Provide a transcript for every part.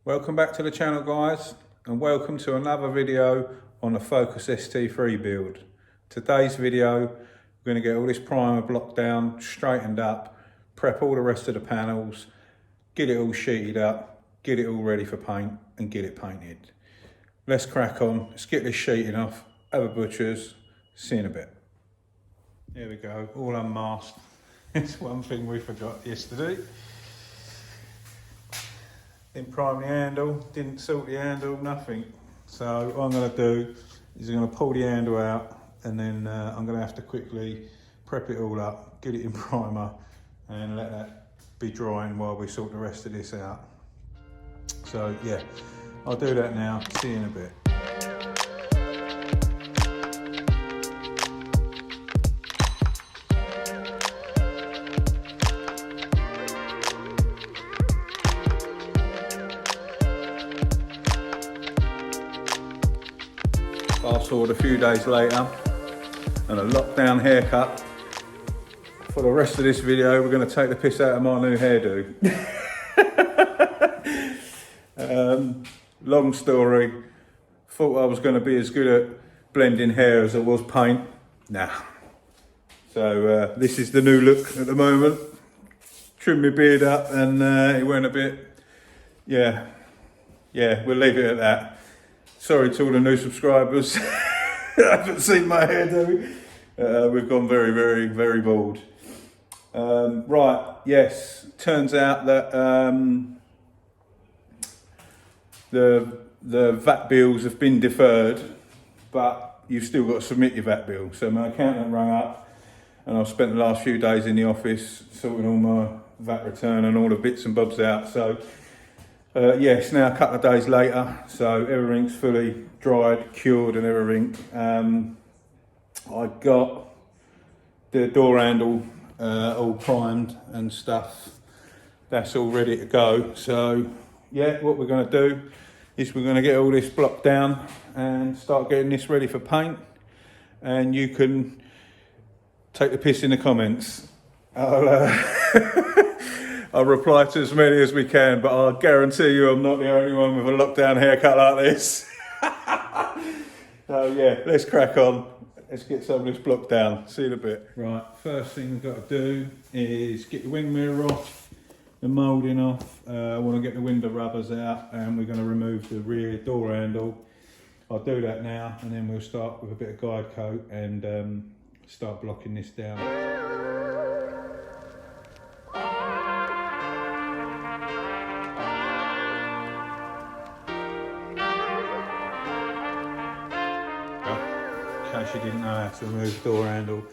Welcome back to the channel, guys, and welcome to another video on the Focus st3 build. Today's video, we're going to get all this primer blocked down, straightened up, prep all the rest of the panels, get it all sheeted up, get it all ready for paint and get it painted. Let's crack on, let's get this sheeting off, have a butcher's, see you in a bit. Here we go, all unmasked. It's one thing we forgot yesterday. Didn't prime the handle, didn't salt the handle, nothing. So what I'm going to do is I'm going to pull the handle out and then I'm going to have to quickly prep it all up, get it in primer and let that be drying while we sort the rest of this out. So yeah, I'll do that now, see you in a bit. Fast forward a few days later and a lockdown haircut. For the rest of this video we're going to take the piss out of my new hairdo. Long story, thought I was going to be as good at blending hair as I was paint. Nah. So this is the new look at the moment. Trimmed my beard up and it went a bit, yeah, we'll leave it at that. Sorry to all the new subscribers. I haven't seen my hairdo. We've gone very bald. Right, yes. Turns out that the VAT bills have been deferred, but you've still got to submit your VAT bill. So my accountant rang up and I've spent the last few days in the office sorting all my VAT return and all the bits and bobs out. So yeah, it's now a couple of days later, so everything's fully dried, cured and everything. I got the door handle all primed and stuff. That's all ready to go. So yeah, what we're going to do is we're going to get all this blocked down and start getting this ready for paint. And you can take the piss in the comments. I'll reply to as many as we can, but I'll guarantee you I'm not the only one with a lockdown haircut like this. So yeah, let's crack on. Let's get some of this blocked down. See you in a bit. Right, first thing we've got to do is get the wing mirror off, the moulding off. I want to get the window rubbers out and we're going to remove the rear door handle. I'll do that now and then we'll start with a bit of guide coat and start blocking this down. In case you didn't know how to remove the door handle,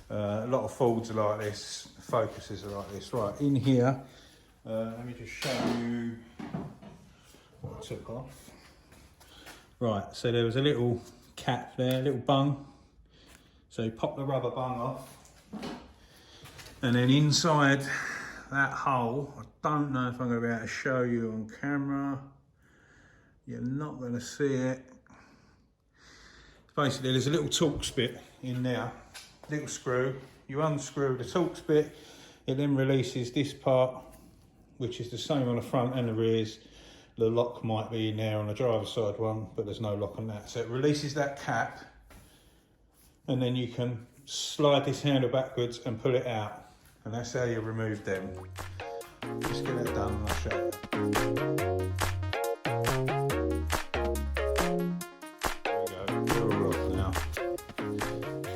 a lot of Fords are like this, Focuses are like this. Right, in here, let me just show you what I took off. Right, so there was a little cap there, a little bung. So you pop the rubber bung off, and then inside that hole, I don't know if I'm going to be able to show you on camera. You're not going to see it. Basically, there's a little Torx bit in there, little screw. You unscrew the Torx bit, it then releases this part, which is the same on the front and the rears. The lock might be in there on the driver's side one, but there's no lock on that. So it releases that cap, and then you can slide this handle backwards and pull it out. And that's how you remove them. Just get that done and I'll show you.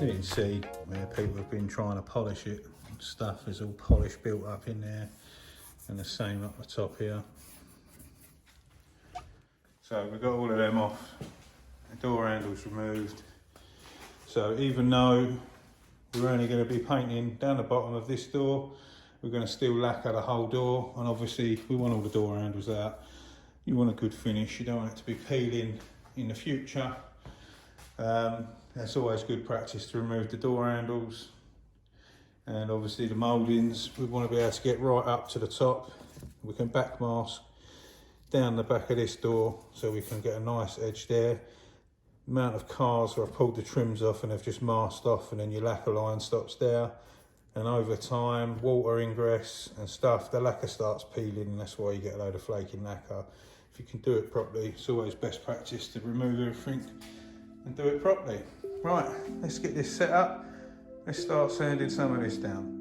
You can see where people have been trying to polish it. Stuff is all polish built up in there, and the same up the top here. So we've got all of them off. The door handle's removed. So even though we're only going to be painting down the bottom of this door, we're going to still lacquer the whole door, and obviously we want all the door handles out. You want a good finish, you don't want it to be peeling in the future. That's always good practice to remove the door handles, and obviously the mouldings we want to be able to get right up to the top. We can back mask down the back of this door so we can get a nice edge there. The amount of cars where I've pulled the trims off and they've just masked off, and then your lacquer line stops there, and over time water ingress and stuff, the lacquer starts peeling, and that's why you get a load of flaking lacquer. if you can do it properly, it's always best practice to remove everything and do it properly. Right, let's get this set up. Let's start sanding some of this down.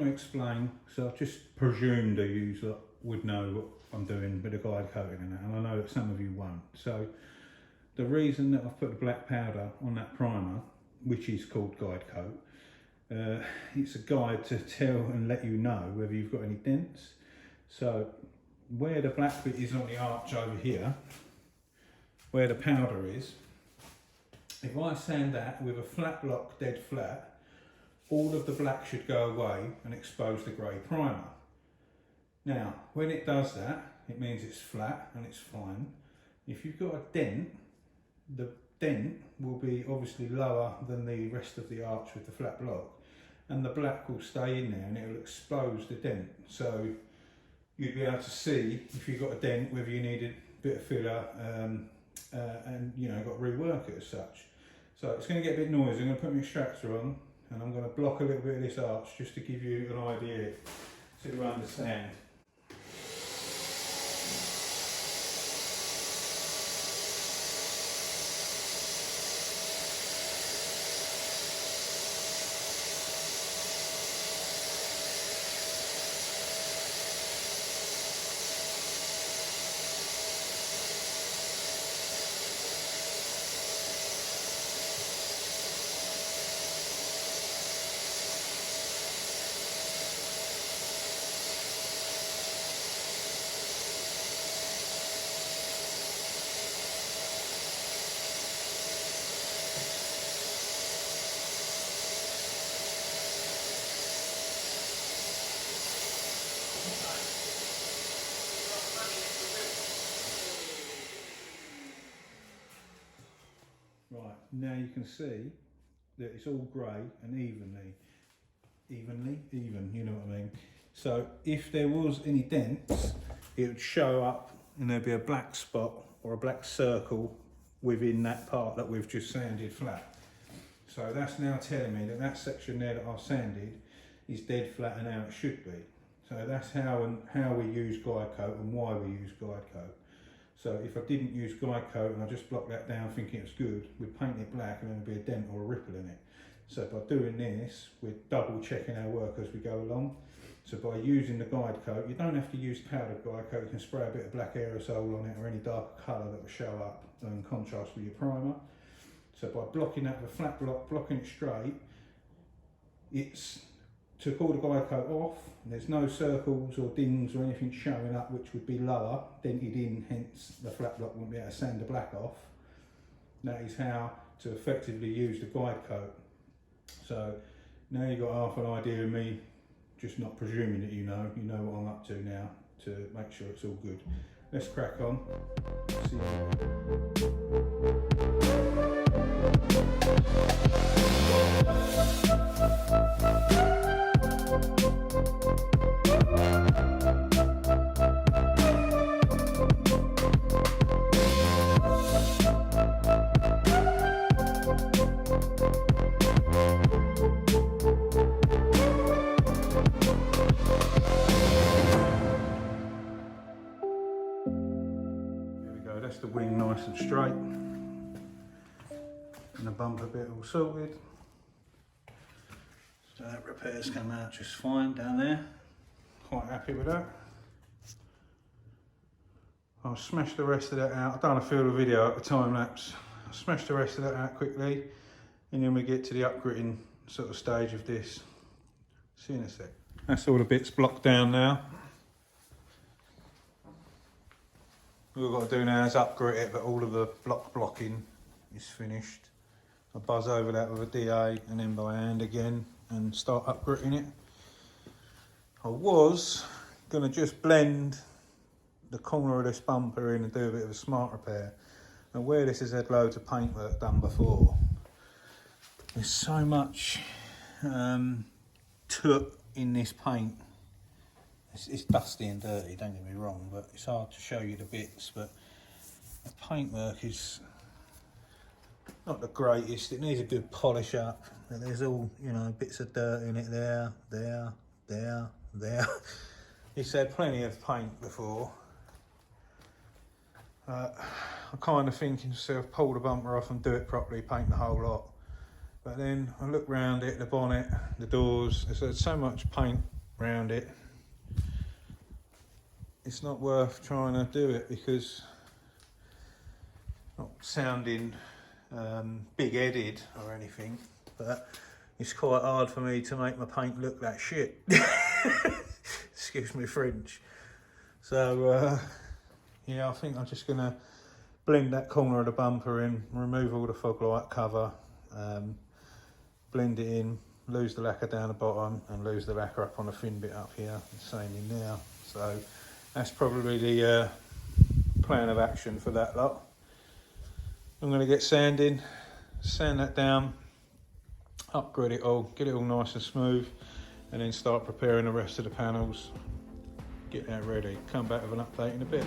Explain, so I just presumed a user would know what I'm doing with the guide coating and that, and I know that some of you won't. So the reason that I've put the black powder on that primer, which is called guide coat, it's a guide to tell and let you know whether you've got any dents. So where the black bit is on the arch over here, where the powder is, if I sand that with a flat block dead flat, all of the black should go away and expose the grey primer. Now, when it does that, it means it's flat and it's fine. If you've got a dent, the dent will be obviously lower than the rest of the arch with the flat block, and the black will stay in there and it will expose the dent. So you'd be able to see if you've got a dent, whether you need a bit of filler and you know, got to rework it as such. So it's going to get a bit noisy. I'm going to put my extractor on, and I'm going to block a little bit of this arch just to give you an idea so you understand. Right, now you can see that it's all grey and even, you know what I mean? So if there was any dents, it would show up and there'd be a black spot or a black circle within that part that we've just sanded flat. So that's now telling me that that section there that I've sanded is dead flat and how it should be. So that's how we use guide coat and why we use guide coat. So if I didn't use guide coat and I just blocked that down thinking it's good, we'd paint it black and then there'd be a dent or a ripple in it. So by doing this, we're double checking our work as we go along. So by using the guide coat, you don't have to use powdered guide coat, you can spray a bit of black aerosol on it or any darker colour that will show up and contrast with your primer. So by blocking that with a flat block, blocking it straight, it's took all the guide coat off, and there's no circles or dings or anything showing up which would be lower, dented in, hence the flat block wouldn't be able to sand the black off. That is how to effectively use the guide coat. So now you've got half an idea of me just not presuming that you know what I'm up to now to make sure it's all good. Let's crack on. See that's the wing nice and straight and the bumper bit all sorted. So that repair's come out just fine down there. Quite happy with that. I'll smash the rest of that out. I've done a field of video at the time lapse. I'll smash the rest of that out quickly and then we get to the upgritting sort of stage of this. See you in a sec. That's all the bits blocked down now. All we've got to do now is upgrit it, but all of the blocking is finished. I'll buzz over that with a DA and then by hand again and start upgritting it. I was going to just blend the corner of this bumper in and do a bit of a smart repair. And where this has had loads of paintwork done before, there's so much took in this paint. It's dusty and dirty, don't get me wrong, but it's hard to show you the bits. But the paintwork is not the greatest. It needs a good polish up. And there's all, you know, bits of dirt in it there. It's had plenty of paint before. I'm kind of thinking to myself, pull the bumper off and do it properly, paint the whole lot. But then I look round it, the bonnet, the doors, there's had so much paint round it. It's not worth trying to do it because not sounding big-headed or anything, but it's quite hard for me to make my paint look like shit. Excuse me French. So yeah, I think I'm just gonna blend that corner of the bumper in, remove all the fog light cover, blend it in, lose the lacquer down the bottom and lose the lacquer up on the thin bit up here, the same in there. So that's probably the plan of action for that lot. I'm going to get sanding, sand that down, upgrade it all, get it all nice and smooth, and then start preparing the rest of the panels, get that ready, come back with an update in a bit.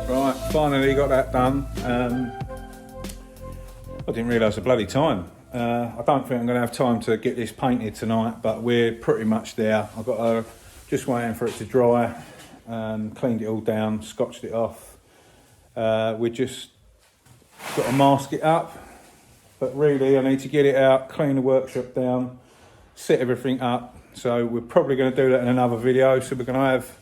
Right, finally got that done. I didn't realise the bloody time. I don't think I'm going to have time to get this painted tonight, but we're pretty much there. I've got just waiting for it to dry, cleaned it all down, scotched it off. We just got to mask it up, but really I need to get it out, clean the workshop down, set everything up. So we're probably going to do that in another video. So we're going to have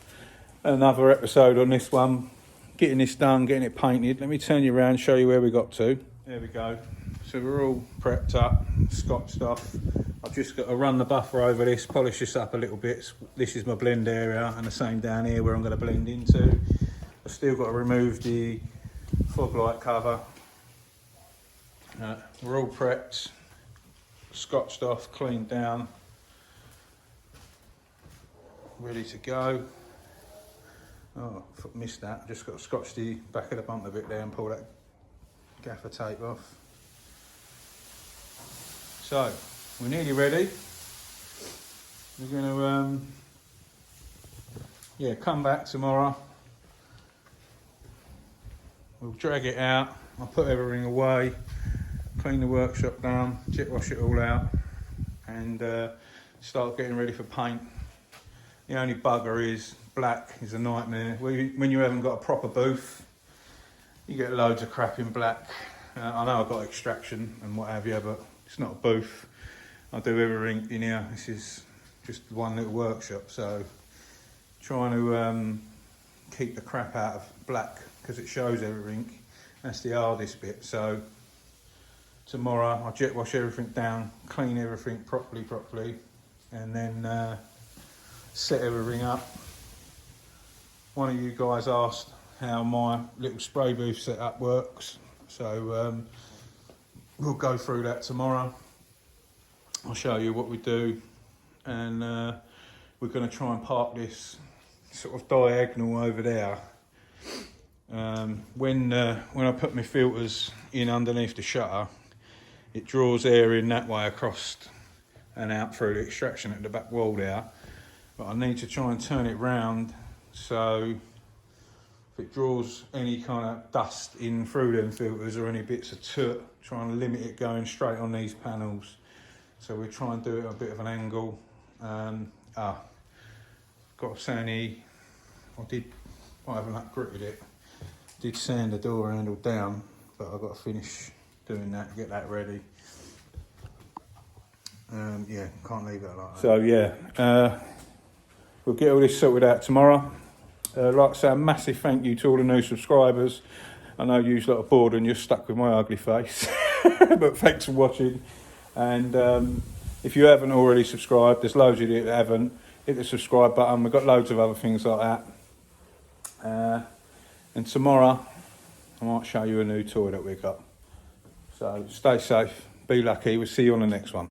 another episode on this one, getting this done, getting it painted. Let me turn you around, show you where we got to. There we go. So we're all prepped up, scotched off. I've just got to run the buffer over this, polish this up a little bit. This is my blend area, and the same down here where I'm going to blend into. I've still got to remove the fog light cover. We're all prepped, scotched off, cleaned down, ready to go. Oh, I missed that. Just got to scotch the back of the bumper bit there and pull that gaffer tape off. So, we're nearly ready. We're going to come back tomorrow. We'll drag it out. I'll put everything away, clean the workshop down, jet wash it all out, and start getting ready for paint. The only bugger is black is a nightmare. When you haven't got a proper booth, you get loads of crap in black. I know I've got extraction and what have you, but it's not a booth. I do everything in here. This is just one little workshop, so trying to keep the crap out of black because it shows everything. That's the hardest bit. So tomorrow I'll jet wash everything down, clean everything properly, and then set everything up. One of you guys asked how my little spray booth setup works, so we'll go through that tomorrow. I'll show you what we do, and we're going to try and park this sort of diagonal over there. When I put my filters in underneath the shutter, it draws air in that way across and out through the extraction at the back wall there. But I need to try and turn it round so if it draws any kind of dust in through them filters or any bits of soot, try and limit it going straight on these panels. So we try and do it at a bit of an angle. Got a Sony, I did I haven't gritted it. Did sand the door handle down, but I've got to finish doing that, get that ready. Yeah, can't leave it like that. So yeah, we'll get all this sorted out tomorrow. Like I say, a massive thank you to all the new subscribers. I know you're a lot bored and you're stuck with my ugly face, but thanks for watching. And if you haven't already subscribed, there's loads of you that haven't. Hit the subscribe button. We've got loads of other things like that. And tomorrow, I might show you a new toy that we got. So stay safe, be lucky. We'll see you on the next one.